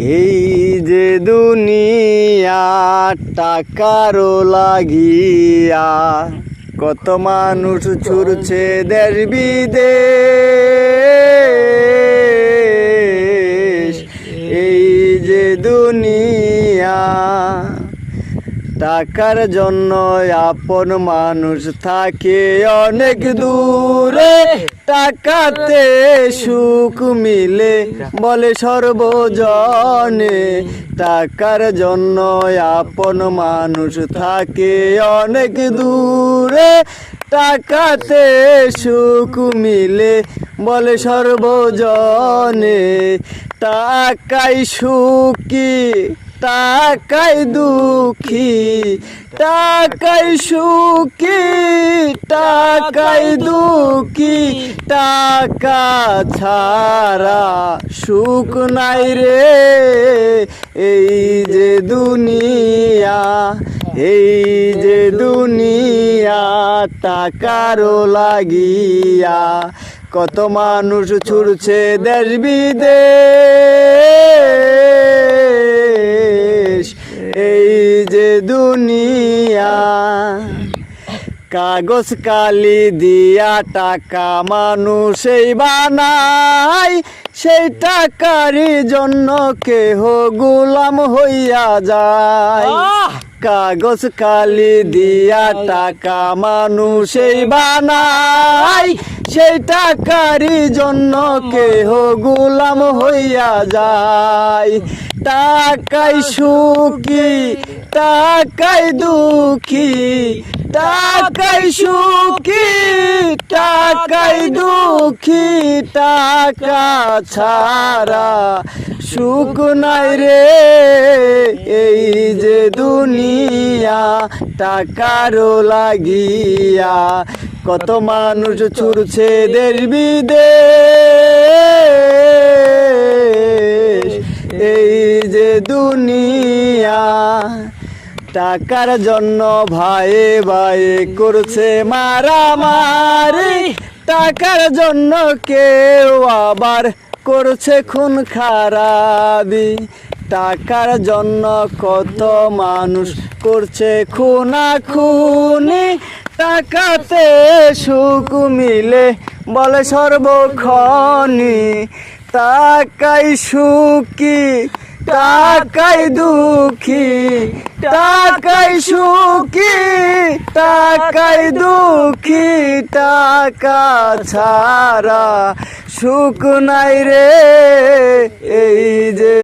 এই যে দুনিয়া টাকারও লাগিয়া কত মানুষ ছুটছে দেশ বিদেশ। এই যে দুনিয়া টাকার জন্য আপন মানুষ থাকে অনেক দূরে, টাকাতে সুখ মিলে বলে সর্বজনে। টাকার জন্য আপন মানুষ থাকে অনেক দূরে, টাকাতে সুখ মিলে বলে সর্বজনে। টাকাই সুখী টাকাই দুঃখী, টাকাই সুখী টাকাই দুঃখী, টাকা ছাড়া সুখ নাই রে। এই যে দুনিয়া, এই যে দুনিয়া টাকারও লাগিয়া কত মানুষ ছুটছে দেশ বিদেশ। এই যে দুনিয়া কাগজ কালি দিয়া টাকা মানুষই বানায়, সেই টাকারই জন্য কেহ গোলাম হইয়া যায়। কাগজ কালি দিয়া টাকা মানুষই বানায়, সেই টাকারই জন্য কেহ গোলাম হইয়া যায়। টাকাই সুখী টাকাই দুঃখী, টাকাই সুখী টাকাই দুঃখী, টাকা ছাড়া সুখ নাই রে। এই যে দুনিয়া টাকারও লাগিয়া কত মানুষ ছুটছে দেশ বিদেশ। এই যে দুনিয়া টাকার জন্য ভাইয়ে ভাইয়ে করছে মারামারি, টাকার জন্য কেউ আবার করছে খুন খারাপি। টাকার জন্য কত মানুষ করছে খুনাখুনি, টাকাতে সুখ মিলে বলে সর্বক্ষণি। টাকাই সুখী টাকাই দুঃখী, টাকাই সুখী টাকাই দুঃখী, টাকা ছাড়া সুখ নাই রে। এই যে